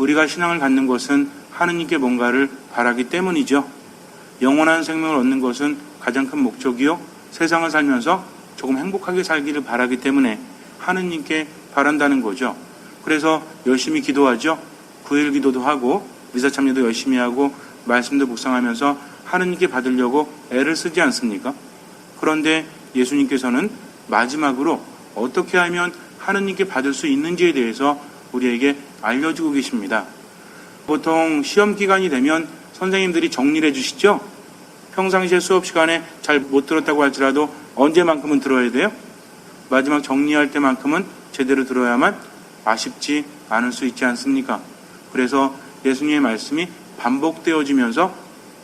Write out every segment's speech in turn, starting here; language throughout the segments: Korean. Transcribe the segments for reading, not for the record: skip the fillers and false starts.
우리가 신앙을 갖는 것은 하느님께 뭔가를 바라기 때문이죠. 영원한 생명을 얻는 것은 가장 큰 목적이요, 세상을 살면서 조금 행복하게 살기를 바라기 때문에 하느님께 바란다는 거죠. 그래서 열심히 기도하죠. 9일 기도도 하고 미사 참여도 열심히 하고 말씀도 묵상하면서 하느님께 받으려고 애를 쓰지 않습니까? 그런데 예수님께서는 마지막으로 어떻게 하면 하느님께 받을 수 있는지에 대해서 우리에게 알려주고 계십니다. 보통 시험 기간이 되면 선생님들이 정리를 해주시죠? 평상시에 수업 시간에 잘 못 들었다고 할지라도 언제만큼은 들어야 돼요? 마지막 정리할 때만큼은 제대로 들어야만 아쉽지 않을 수 있지 않습니까? 그래서 예수님의 말씀이 반복되어지면서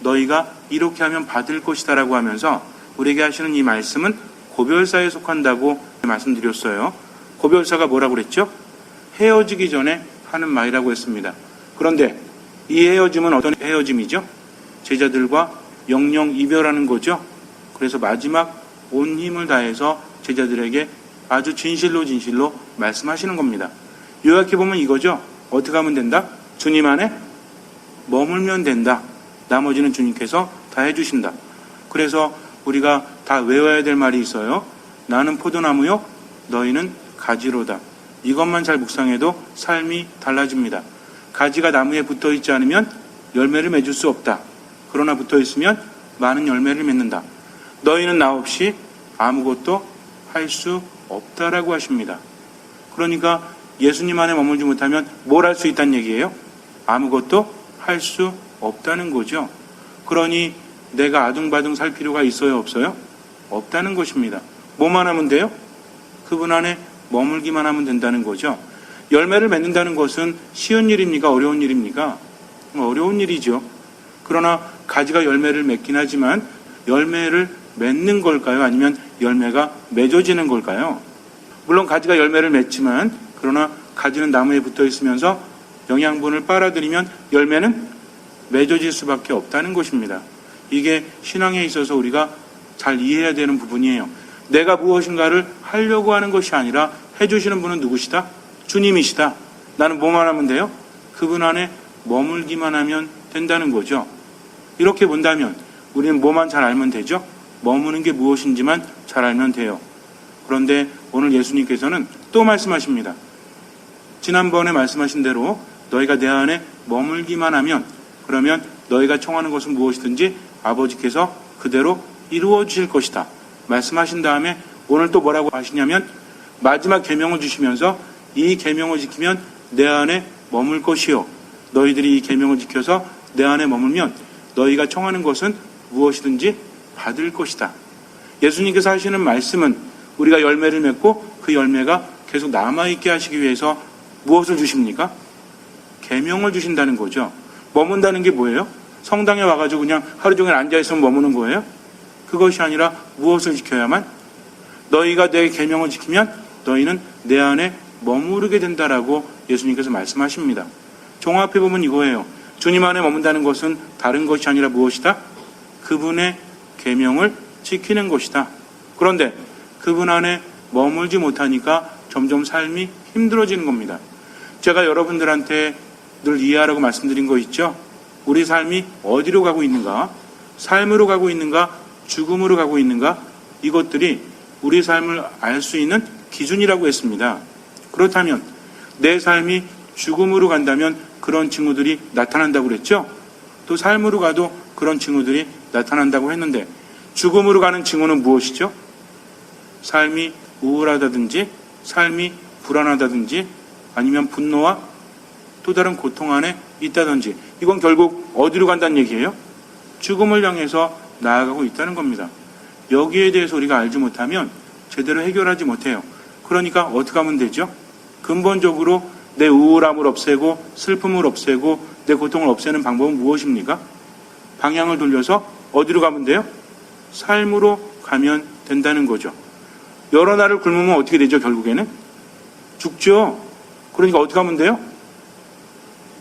너희가 이렇게 하면 받을 것이다 라고 하면서 우리에게 하시는 이 말씀은 고별사에 속한다고 말씀드렸어요. 고별사가 뭐라고 그랬죠? 헤어지기 전에 하는 말이라고 했습니다. 그런데 이 헤어짐은 어떤 헤어짐이죠? 제자들과 영영 이별하는 거죠. 그래서 마지막 온 힘을 다해서 제자들에게 아주 진실로 말씀하시는 겁니다. 요약해 보면 이거죠. 어떻게 하면 된다? 주님 안에 머물면 된다. 나머지는 주님께서 다 해주신다. 그래서 우리가 다 외워야 될 말이 있어요. 나는 포도나무요, 너희는 가지로다. 이것만 잘 묵상해도 삶이 달라집니다. 가지가 나무에 붙어 있지 않으면 열매를 맺을 수 없다. 그러나 붙어 있으면 많은 열매를 맺는다. 너희는 나 없이 아무것도 할 수 없다라고 하십니다. 그러니까 예수님 안에 머물지 못하면 뭘 할 수 있다는 얘기예요? 아무것도 할 수 없다는 거죠. 그러니 내가 아둥바둥 살 필요가 있어요, 없어요? 없다는 것입니다. 뭐만 하면 돼요? 그분 안에 머물기만 하면 된다는 거죠. 열매를 맺는다는 것은 쉬운 일입니까? 어려운 일입니까? 어려운 일이죠. 그러나 가지가 열매를 맺긴 하지만 열매를 맺는 걸까요? 아니면 열매가 맺어지는 걸까요? 물론 가지가 열매를 맺지만 그러나 가지는 나무에 붙어 있으면서 영양분을 빨아들이면 열매는 맺어질 수밖에 없다는 것입니다. 이게 신앙에 있어서 우리가 잘 이해해야 되는 부분이에요. 내가 무엇인가를 하려고 하는 것이 아니라 해주시는 분은 누구시다? 주님이시다. 나는 뭐만 하면 돼요? 그분 안에 머물기만 하면 된다는 거죠. 이렇게 본다면 우리는 뭐만 잘 알면 되죠? 머무는 게 무엇인지만 잘 알면 돼요. 그런데 오늘 예수님께서는 또 말씀하십니다. 지난번에 말씀하신 대로 너희가 내 안에 머물기만 하면 그러면 너희가 청하는 것은 무엇이든지 아버지께서 그대로 이루어 주실 것이다. 말씀하신 다음에 오늘 또 뭐라고 하시냐면 마지막 계명을 주시면서 이 계명을 지키면 내 안에 머물 것이요. 너희들이 이 계명을 지켜서 내 안에 머물면 너희가 청하는 것은 무엇이든지 받을 것이다. 예수님께서 하시는 말씀은 우리가 열매를 맺고 그 열매가 계속 남아있게 하시기 위해서 무엇을 주십니까? 계명을 주신다는 거죠. 머문다는 게 뭐예요? 성당에 와가지고 그냥 하루 종일 앉아있으면 머무는 거예요? 그것이 아니라 무엇을 지켜야만? 너희가 내 계명을 지키면 너희는 내 안에 머무르게 된다라고 예수님께서 말씀하십니다. 종합해 보면 이거예요. 주님 안에 머문다는 것은 다른 것이 아니라 무엇이다? 그분의 계명을 지키는 것이다. 그런데 그분 안에 머물지 못하니까 점점 삶이 힘들어지는 겁니다. 제가 여러분들한테 늘 이해하라고 말씀드린 거 있죠? 우리 삶이 어디로 가고 있는가? 삶으로 가고 있는가? 죽음으로 가고 있는가? 이것들이 우리 삶을 알 수 있는 기준이라고 했습니다. 그렇다면 내 삶이 죽음으로 간다면 그런 징후들이 나타난다고 그랬죠? 또 삶으로 가도 그런 징후들이 나타난다고 했는데 죽음으로 가는 징후는 무엇이죠? 삶이 우울하다든지 삶이 불안하다든지 아니면 분노와 또 다른 고통 안에 있다든지 이건 결국 어디로 간다는 얘기예요? 죽음을 향해서 나아가고 있다는 겁니다. 여기에 대해서 우리가 알지 못하면 제대로 해결하지 못해요. 그러니까 어떻게 하면 되죠? 근본적으로 내 우울함을 없애고 슬픔을 없애고 내 고통을 없애는 방법은 무엇입니까? 방향을 돌려서 어디로 가면 돼요? 삶으로 가면 된다는 거죠. 여러 날을 굶으면 어떻게 되죠? 결국에는 죽죠. 그러니까 어떻게 하면 돼요?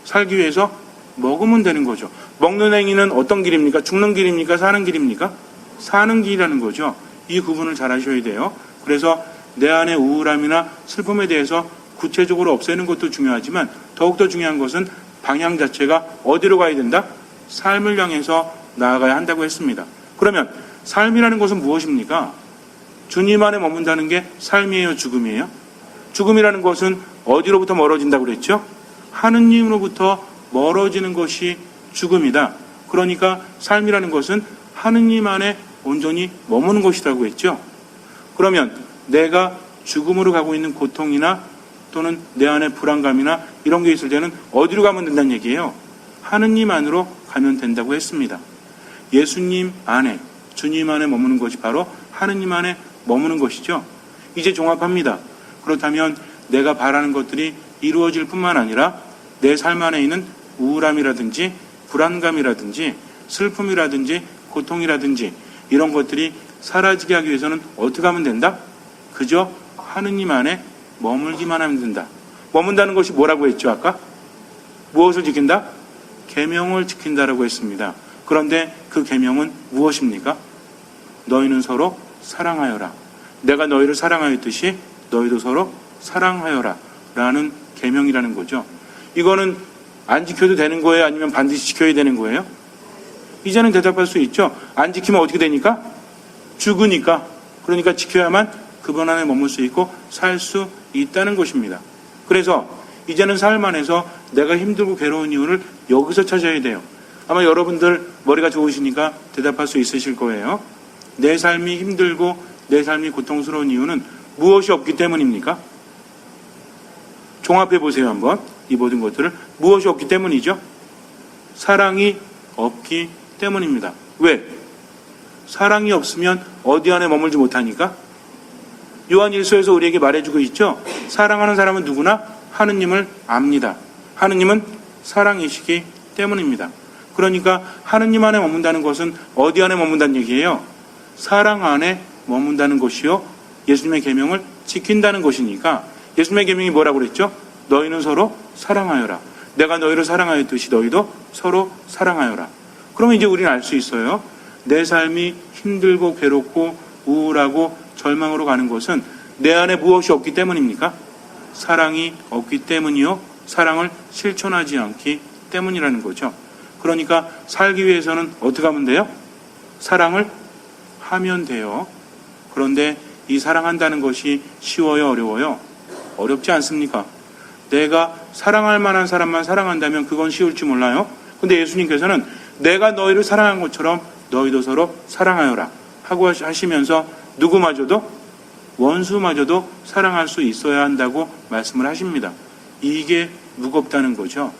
살기 위해서 먹으면 되는 거죠. 먹는 행위는 어떤 길입니까? 죽는 길입니까? 사는 길입니까? 사는 길이라는 거죠. 이 구분을 잘 하셔야 돼요. 그래서 내 안의 우울함이나 슬픔에 대해서 구체적으로 없애는 것도 중요하지만 더욱더 중요한 것은 방향 자체가 어디로 가야 된다? 삶을 향해서 나아가야 한다고 했습니다. 그러면 삶이라는 것은 무엇입니까? 주님 안에 머문다는 게 삶이에요, 죽음이에요? 죽음이라는 것은 어디로부터 멀어진다고 그랬죠? 하느님으로부터 멀어지는 것이 죽음이다. 그러니까 삶이라는 것은 하느님 안에 온전히 머무는 것이라고 했죠. 그러면 내가 죽음으로 가고 있는 고통이나 또는 내 안에 불안감이나 이런 게 있을 때는 어디로 가면 된다는 얘기예요? 하느님 안으로 가면 된다고 했습니다. 예수님 안에, 주님 안에 머무는 것이 바로 하느님 안에 머무는 것이죠. 이제 종합합니다. 그렇다면 내가 바라는 것들이 이루어질 뿐만 아니라 내 삶 안에 있는 우울함이라든지 불안감이라든지 슬픔이라든지 고통이라든지 이런 것들이 사라지게 하기 위해서는 어떻게 하면 된다? 그저 하느님 안에 머물기만 하면 된다. 머문다는 것이 뭐라고 했죠, 아까? 무엇을 지킨다? 계명을 지킨다라고 했습니다. 그런데 그 계명은 무엇입니까? 너희는 서로 사랑하여라. 내가 너희를 사랑하였듯이 너희도 서로 사랑하여라 라는 계명이라는 거죠. 이거는 안 지켜도 되는 거예요? 아니면 반드시 지켜야 되는 거예요? 이제는 대답할 수 있죠. 안 지키면 어떻게 되니까? 죽으니까. 그러니까 지켜야만 그분 안에 머물 수 있고 살 수 있다는 것입니다. 그래서 이제는 삶 안에서 내가 힘들고 괴로운 이유를 여기서 찾아야 돼요. 아마 여러분들 머리가 좋으시니까 대답할 수 있으실 거예요. 내 삶이 힘들고 내 삶이 고통스러운 이유는 무엇이 없기 때문입니까? 종합해 보세요, 한번. 이 모든 것들을. 무엇이 없기 때문이죠? 사랑이 없기 때문입니다. 왜? 사랑이 없으면 어디 안에 머물지 못하니까? 요한 1서에서 우리에게 말해주고 있죠? 사랑하는 사람은 누구나 하느님을 압니다. 하느님은 사랑이시기 때문입니다. 그러니까 하느님 안에 머문다는 것은 어디 안에 머문다는 얘기예요? 사랑 안에 머문다는 것이요, 예수님의 계명을 지킨다는 것이니까. 예수님의 계명이 뭐라고 그랬죠? 너희는 서로 사랑하여라. 내가 너희를 사랑하였듯이 너희도 서로 사랑하여라. 그러면 이제 우리는 알 수 있어요. 내 삶이 힘들고 괴롭고 우울하고 절망으로 가는 것은 내 안에 무엇이 없기 때문입니까? 사랑이 없기 때문이요, 사랑을 실천하지 않기 때문이라는 거죠. 그러니까 살기 위해서는 어떻게 하면 돼요? 사랑을 하면 돼요. 그런데 이 사랑한다는 것이 쉬워요, 어려워요? 어렵지 않습니까? 내가 사랑할 만한 사람만 사랑한다면 그건 쉬울지 몰라요. 근데 예수님께서는 내가 너희를 사랑한 것처럼 너희도 서로 사랑하여라 하고 하시면서 누구마저도, 원수마저도 사랑할 수 있어야 한다고 말씀을 하십니다. 이게 무겁다는 거죠.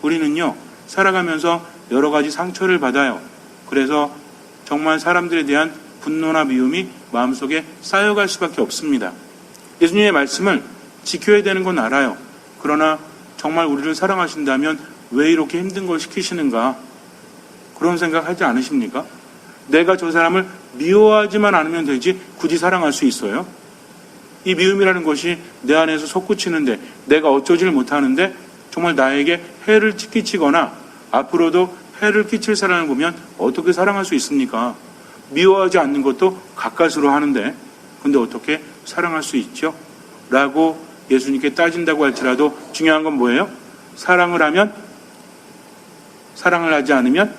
우리는요, 살아가면서 여러 가지 상처를 받아요. 그래서 정말 사람들에 대한 분노나 미움이 마음속에 쌓여갈 수밖에 없습니다. 예수님의 말씀을 지켜야 되는 건 알아요. 그러나 정말 우리를 사랑하신다면 왜 이렇게 힘든 걸 시키시는가? 그런 생각 하지 않으십니까? 내가 저 사람을 미워하지만 않으면 되지 굳이 사랑할 수 있어요? 이 미움이라는 것이 내 안에서 솟구치는데 내가 어쩌지를 못하는데 정말 나에게 해를 끼치거나 앞으로도 해를 끼칠 사람을 보면 어떻게 사랑할 수 있습니까? 미워하지 않는 것도 가까스로 하는데 근데 어떻게 사랑할 수 있죠? 라고 예수님께 따진다고 할지라도 중요한 건 뭐예요? 사랑을 하면, 사랑을 하지 않으면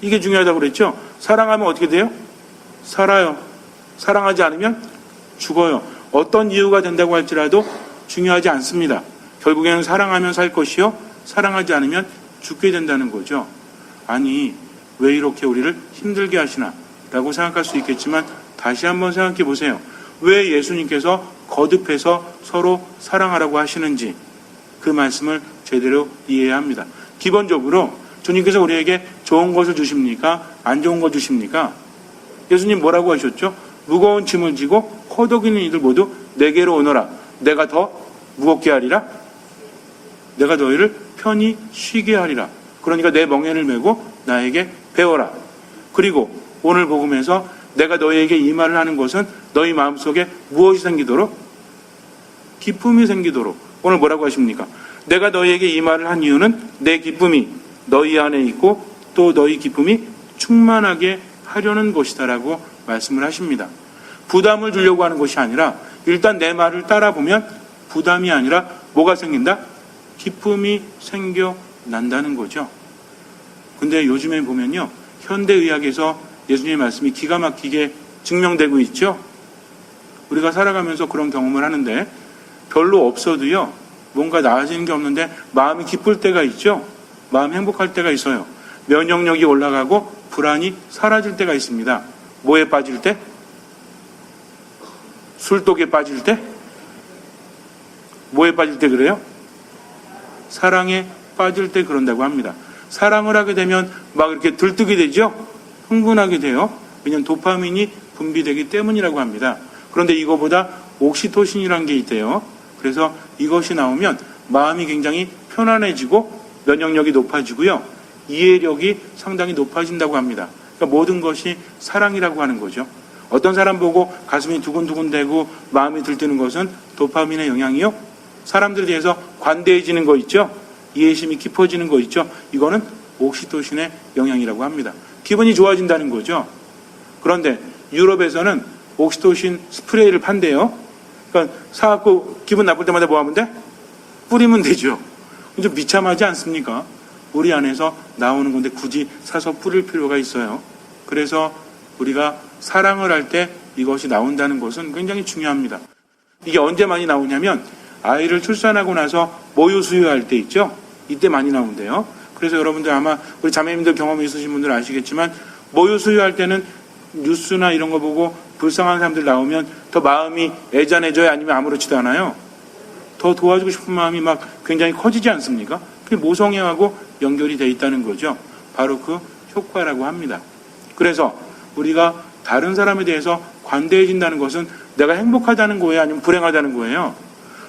이게 중요하다고 그랬죠? 사랑하면 어떻게 돼요? 살아요. 사랑하지 않으면 죽어요. 어떤 이유가 된다고 할지라도 중요하지 않습니다. 결국에는 사랑하면 살 것이요, 사랑하지 않으면 죽게 된다는 거죠. 아니, 왜 이렇게 우리를 힘들게 하시나? 라고 생각할 수 있겠지만 다시 한번 생각해 보세요. 왜 예수님께서 거듭해서 서로 사랑하라고 하시는지 그 말씀을 제대로 이해해야 합니다. 기본적으로 주님께서 우리에게 좋은 것을 주십니까? 안 좋은 것 주십니까? 예수님 뭐라고 하셨죠? 무거운 짐을 지고 허덕이는 이들 모두 내게로 오너라. 내가 더 무겁게 하리라. 내가 너희를 편히 쉬게 하리라. 그러니까 내 멍에를 메고 나에게 배워라. 그리고 오늘 복음에서 내가 너희에게 이 말을 하는 것은 너희 마음속에 무엇이 생기도록? 기쁨이 생기도록. 오늘 뭐라고 하십니까? 내가 너희에게 이 말을 한 이유는 내 기쁨이 너희 안에 있고 또 너희 기쁨이 충만하게 하려는 것이다라고 말씀을 하십니다. 부담을 주려고 하는 것이 아니라 일단 내 말을 따라 보면 부담이 아니라 뭐가 생긴다? 기쁨이 생겨 난다는 거죠. 근데 요즘에 보면요, 현대의학에서 예수님의 말씀이 기가 막히게 증명되고 있죠. 우리가 살아가면서 그런 경험을 하는데 별로 없어도요, 뭔가 나아지는 게 없는데 마음이 기쁠 때가 있죠. 마음이 행복할 때가 있어요. 면역력이 올라가고 불안이 사라질 때가 있습니다. 뭐에 빠질 때? 술독에 빠질 때? 뭐에 빠질 때 그래요? 사랑에 빠질 때 그런다고 합니다. 사랑을 하게 되면 막 이렇게 들뜨게 되죠? 흥분하게 돼요. 왜냐하면 도파민이 분비되기 때문이라고 합니다. 그런데 이거보다 옥시토신이라는 게 있대요. 그래서 이것이 나오면 마음이 굉장히 편안해지고 면역력이 높아지고요. 이해력이 상당히 높아진다고 합니다. 그러니까 모든 것이 사랑이라고 하는 거죠. 어떤 사람 보고 가슴이 두근두근대고 마음이 들뜨는 것은 도파민의 영향이요. 사람들에 대해서 관대해지는 거 있죠. 이해심이 깊어지는 거 있죠. 이거는 옥시토신의 영향이라고 합니다. 기분이 좋아진다는 거죠. 그런데 유럽에서는 옥시토신 스프레이를 판대요. 그러니까 사갖고 기분 나쁠 때마다 뭐 하면 돼? 뿌리면 되죠. 좀 비참하지 않습니까? 우리 안에서 나오는 건데 굳이 사서 뿌릴 필요가 있어요. 그래서 우리가 사랑을 할 때 이것이 나온다는 것은 굉장히 중요합니다. 이게 언제 많이 나오냐면 아이를 출산하고 나서 모유 수유할 때 있죠. 이때 많이 나온대요. 그래서 여러분들 아마 우리 자매님들 경험이 있으신 분들은 아시겠지만 모유 수유할 때는 뉴스나 이런 거 보고 불쌍한 사람들 나오면 더 마음이 애잔해져요? 아니면 아무렇지도 않아요? 더 도와주고 싶은 마음이 막 굉장히 커지지 않습니까? 그게 모성애하고 연결이 돼 있다는 거죠. 바로 그 효과라고 합니다. 그래서 우리가 다른 사람에 대해서 관대해진다는 것은 내가 행복하다는 거예요? 아니면 불행하다는 거예요?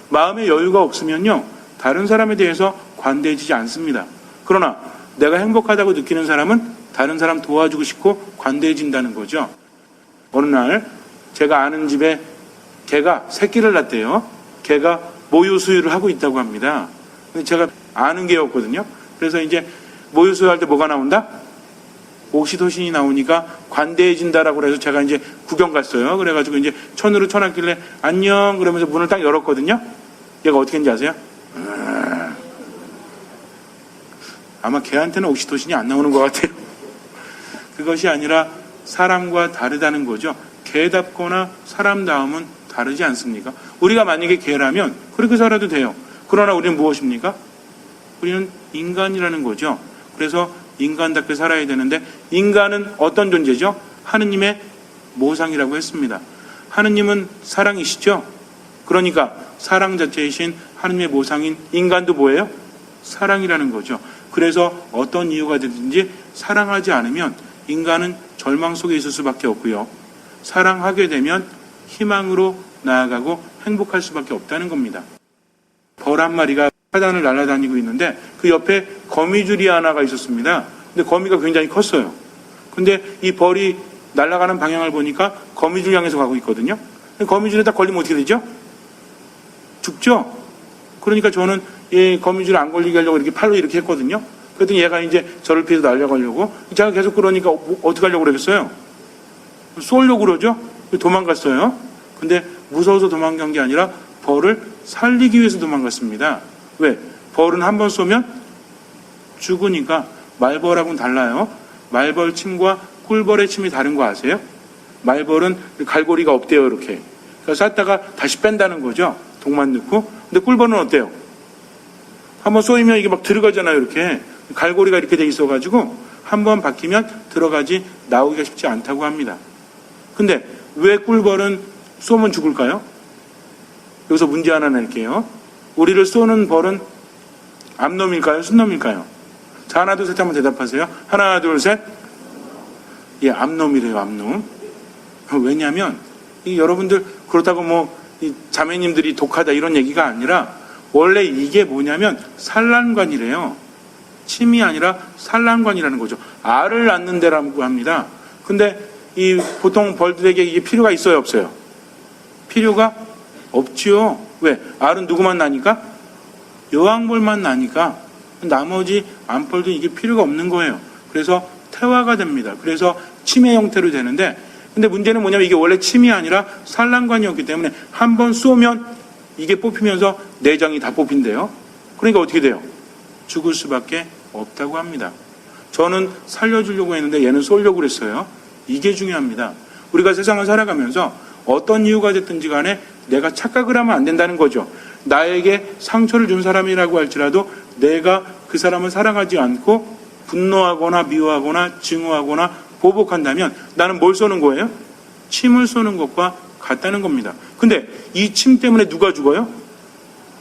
마음의 여유가 없으면요, 다른 사람에 대해서 관대해지지 않습니다. 그러나 내가 행복하다고 느끼는 사람은 다른 사람 도와주고 싶고 관대해진다는 거죠. 어느 날 제가 아는 집에 개가 새끼를 낳대요. 개가 모유 수유를 하고 있다고 합니다. 근데 제가 아는 개였거든요. 그래서 이제 모유 수유할 때 뭐가 나온다? 옥시토신이 나오니까 관대해진다라고 해서 제가 이제 구경 갔어요. 그래가지고 이제 천으로 쳐놨길래 안녕 그러면서 문을 딱 열었거든요. 얘가 어떻게 했는지 아세요? 아마 걔한테는 옥시토신이 안 나오는 것 같아요. 그것이 아니라 사람과 다르다는 거죠. 개답거나 사람다움은 다르지 않습니까? 우리가 만약에 개라면 그렇게 살아도 돼요. 그러나 우리는 무엇입니까? 우리는 인간이라는 거죠. 그래서 인간답게 살아야 되는데 인간은 어떤 존재죠? 하느님의 모상이라고 했습니다. 하느님은 사랑이시죠? 그러니까 사랑 자체이신 하느님의 모상인 인간도 뭐예요? 사랑이라는 거죠. 그래서 어떤 이유가 되든지 사랑하지 않으면 인간은 절망 속에 있을 수밖에 없고요. 사랑하게 되면 희망으로 나아가고 행복할 수밖에 없다는 겁니다. 벌 한 마리가 화단을 날아다니고 있는데 그 옆에 거미줄이 하나가 있었습니다. 근데 거미가 굉장히 컸어요. 근데 이 벌이 날아가는 방향을 보니까 거미줄 향해서 가고 있거든요. 거미줄에 딱 걸리면 어떻게 되죠? 죽죠? 그러니까 저는 얘 거미줄 안 걸리게 하려고 이렇게 팔로 이렇게 했거든요. 그랬더니 얘가 이제 저를 피해서 날아가려고. 제가 계속 그러니까 어떻게 하려고 그러겠어요? 쏘려고 그러죠? 도망갔어요. 근데 무서워서 도망간 게 아니라 벌을 살리기 위해서 도망갔습니다. 왜? 벌은 한 번 쏘면 죽으니까. 말벌하고는 달라요. 말벌 침과 꿀벌의 침이 다른 거 아세요? 말벌은 갈고리가 없대요, 이렇게. 그래서 쐈다가 다시 뺀다는 거죠. 독만 넣고. 근데 꿀벌은 어때요? 한번 쏘이면 이게 막 들어가잖아요, 이렇게. 갈고리가 이렇게 돼 있어가지고 한번 박히면 들어가지 나오기가 쉽지 않다고 합니다. 근데 왜 꿀벌은 쏘면 죽을까요? 여기서 문제 하나 낼게요. 우리를 쏘는 벌은 암놈일까요? 순놈일까요? 자, 하나, 둘, 셋 한번 대답하세요. 하나, 둘, 셋. 예, 암놈이래요, 암놈. 왜냐하면 여러분들 그렇다고 뭐 이 자매님들이 독하다 이런 얘기가 아니라 원래 이게 뭐냐면 산란관이래요. 침이 아니라 산란관이라는 거죠. 알을 낳는 데라고 합니다. 근데 이 보통 벌들에게 이게 필요가 있어요, 없어요? 필요가 없지요. 왜? 알은 누구만 나니까? 여왕벌만 나니까. 나머지 암벌도 이게 필요가 없는 거예요. 그래서 태화가 됩니다. 그래서 침의 형태로 되는데, 근데 문제는 뭐냐면 이게 원래 침이 아니라 산란관이었기 때문에 한번 쏘면 이게 뽑히면서 내장이 다 뽑힌대요. 그러니까 어떻게 돼요? 죽을 수밖에 없다고 합니다. 저는 살려주려고 했는데 얘는 쏠려고 그랬어요. 이게 중요합니다. 우리가 세상을 살아가면서 어떤 이유가 됐든지 간에 내가 착각을 하면 안 된다는 거죠. 나에게 상처를 준 사람이라고 할지라도 내가 그 사람을 사랑하지 않고 분노하거나 미워하거나 증오하거나 보복한다면 나는 뭘 쏘는 거예요? 침을 쏘는 것과 같다는 겁니다. 근데 이 침 때문에 누가 죽어요?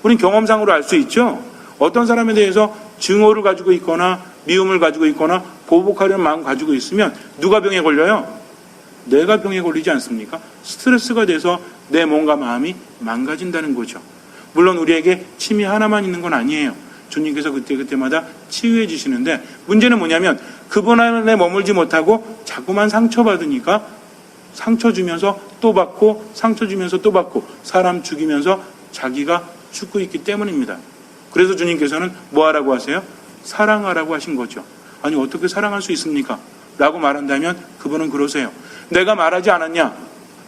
우린 경험상으로 알 수 있죠. 어떤 사람에 대해서 증오를 가지고 있거나 미움을 가지고 있거나 보복하려는 마음 가지고 있으면 누가 병에 걸려요? 내가 병에 걸리지 않습니까? 스트레스가 돼서 내 몸과 마음이 망가진다는 거죠. 물론 우리에게 침이 하나만 있는 건 아니에요. 주님께서 그때마다 치유해 주시는데 문제는 뭐냐면 그분 안에 머물지 못하고 자꾸만 상처받으니까 상처 주면서 또 받고 상처 주면서 또 받고 사람 죽이면서 자기가 죽고 있기 때문입니다. 그래서 주님께서는 뭐 하라고 하세요? 사랑하라고 하신 거죠. 아니 어떻게 사랑할 수 있습니까? 라고 말한다면 그분은 그러세요. 내가 말하지 않았냐?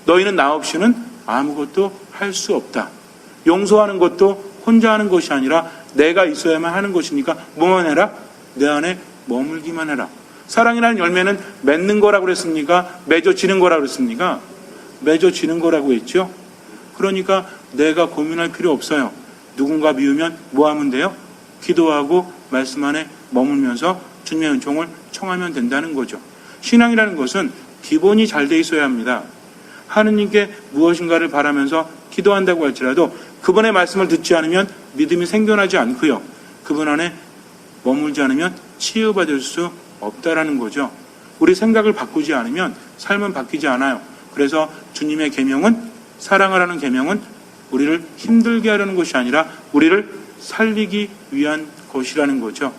너희는 나 없이는 아무것도 할 수 없다. 용서하는 것도 혼자 하는 것이 아니라 내가 있어야만 하는 것이니까 뭐만 해라? 내 안에 머물기만 해라. 사랑이라는 열매는 맺는 거라고 그랬습니까? 맺어지는 거라고 그랬습니까? 맺어지는 거라고 했죠. 그러니까 내가 고민할 필요 없어요. 누군가 미우면 뭐 하면 돼요? 기도하고 말씀 안에 머물면서 주님의 은총을 청하면 된다는 거죠. 신앙이라는 것은 기본이 잘 돼 있어야 합니다. 하느님께 무엇인가를 바라면서 기도한다고 할지라도 그분의 말씀을 듣지 않으면 믿음이 생겨나지 않고요. 그분 안에 머물지 않으면 치유받을 수 없다라는 거죠. 우리 생각을 바꾸지 않으면 삶은 바뀌지 않아요. 그래서 주님의 계명은 사랑하라는 계명은 우리를 힘들게 하려는 것이 아니라 우리를 살리기 위한 것이라는 거죠.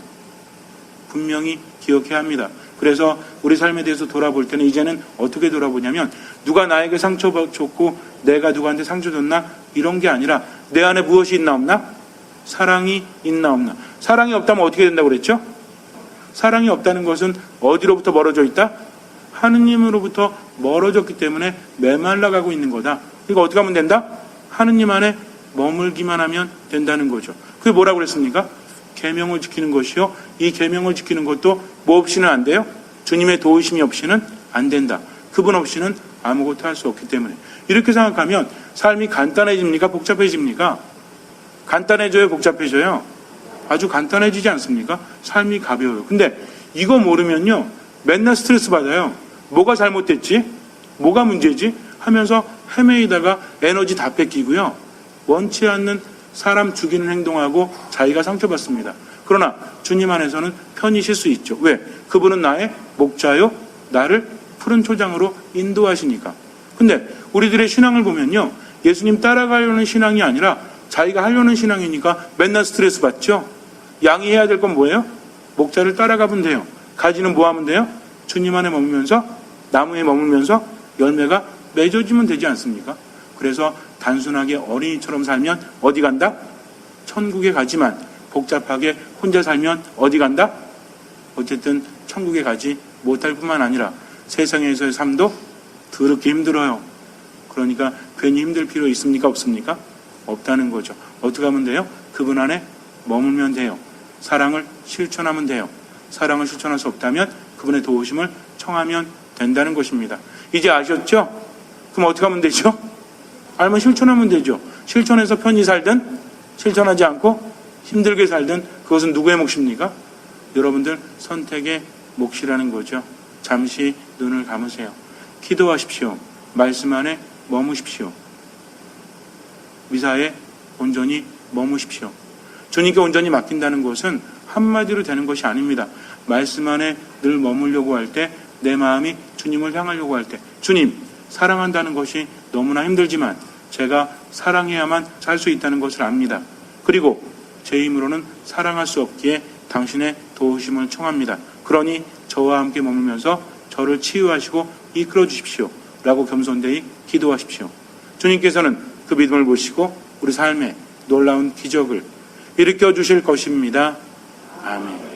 분명히 기억해야 합니다. 그래서 우리 삶에 대해서 돌아볼 때는 이제는 어떻게 돌아보냐면 누가 나에게 상처 줬고 내가 누구한테 상처 줬나 이런 게 아니라 내 안에 무엇이 있나 없나? 사랑이 있나 없나? 사랑이 없다면 어떻게 된다고 그랬죠? 사랑이 없다는 것은 어디로부터 멀어져 있다? 하느님으로부터 멀어졌기 때문에 메말라가고 있는 거다. 그러니까 어떻게 하면 된다? 하느님 안에 머물기만 하면 된다는 거죠. 그게 뭐라고 그랬습니까? 계명을 지키는 것이요. 이 계명을 지키는 것도 뭐 없이는 안 돼요? 주님의 도우심이 없이는 안 된다. 그분 없이는 아무것도 할 수 없기 때문에. 이렇게 생각하면 삶이 간단해집니까? 복잡해집니까? 간단해져요? 복잡해져요? 아주 간단해지지 않습니까? 삶이 가벼워요. 근데 이거 모르면요. 맨날 스트레스 받아요. 뭐가 잘못됐지? 뭐가 문제지? 하면서 헤매이다가 에너지 다 뺏기고요. 원치 않는 사람 죽이는 행동하고 자기가 상처받습니다. 그러나 주님 안에서는 편히 쉴 수 있죠. 왜? 그분은 나의 목자요. 나를 푸른 초장으로 인도하시니까. 근데 우리들의 신앙을 보면요. 예수님 따라가려는 신앙이 아니라 자기가 하려는 신앙이니까 맨날 스트레스 받죠. 양이 해야 될 건 뭐예요? 목자를 따라가면 돼요. 가지는 뭐 하면 돼요? 주님 안에 머물면서 나무에 머물면서 열매가 맺어지면 되지 않습니까? 그래서 단순하게 어린이처럼 살면 어디 간다? 천국에 가지만 복잡하게 혼자 살면 어디 간다? 어쨌든 천국에 가지 못할 뿐만 아니라 세상에서의 삶도 더럽게 힘들어요. 그러니까 괜히 힘들 필요 있습니까? 없습니까? 없다는 거죠. 어떻게 하면 돼요? 그분 안에 머물면 돼요. 사랑을 실천하면 돼요. 사랑을 실천할 수 없다면 그분의 도우심을 청하면 된다는 것입니다. 이제 아셨죠? 그럼 어떻게 하면 되죠? 알면 실천하면 되죠. 실천해서 편히 살든 실천하지 않고 힘들게 살든 그것은 누구의 몫입니까? 여러분들 선택의 몫이라는 거죠. 잠시 눈을 감으세요. 기도하십시오. 말씀 안에 머무십시오. 미사에 온전히 머무십시오. 주님께 온전히 맡긴다는 것은 한마디로 되는 것이 아닙니다. 말씀 안에 늘 머물려고 할 때, 내 마음이 주님을 향하려고 할 때, 주님, 사랑한다는 것이 너무나 힘들지만 제가 사랑해야만 살 수 있다는 것을 압니다. 그리고 제 힘으로는 사랑할 수 없기에 당신의 도우심을 청합니다. 그러니 저와 함께 머물면서 저를 치유하시고 이끌어 주십시오. 라고 겸손되이 기도하십시오. 주님께서는 그 믿음을 보시고 우리 삶에 놀라운 기적을 일으켜 주실 것입니다. 아멘.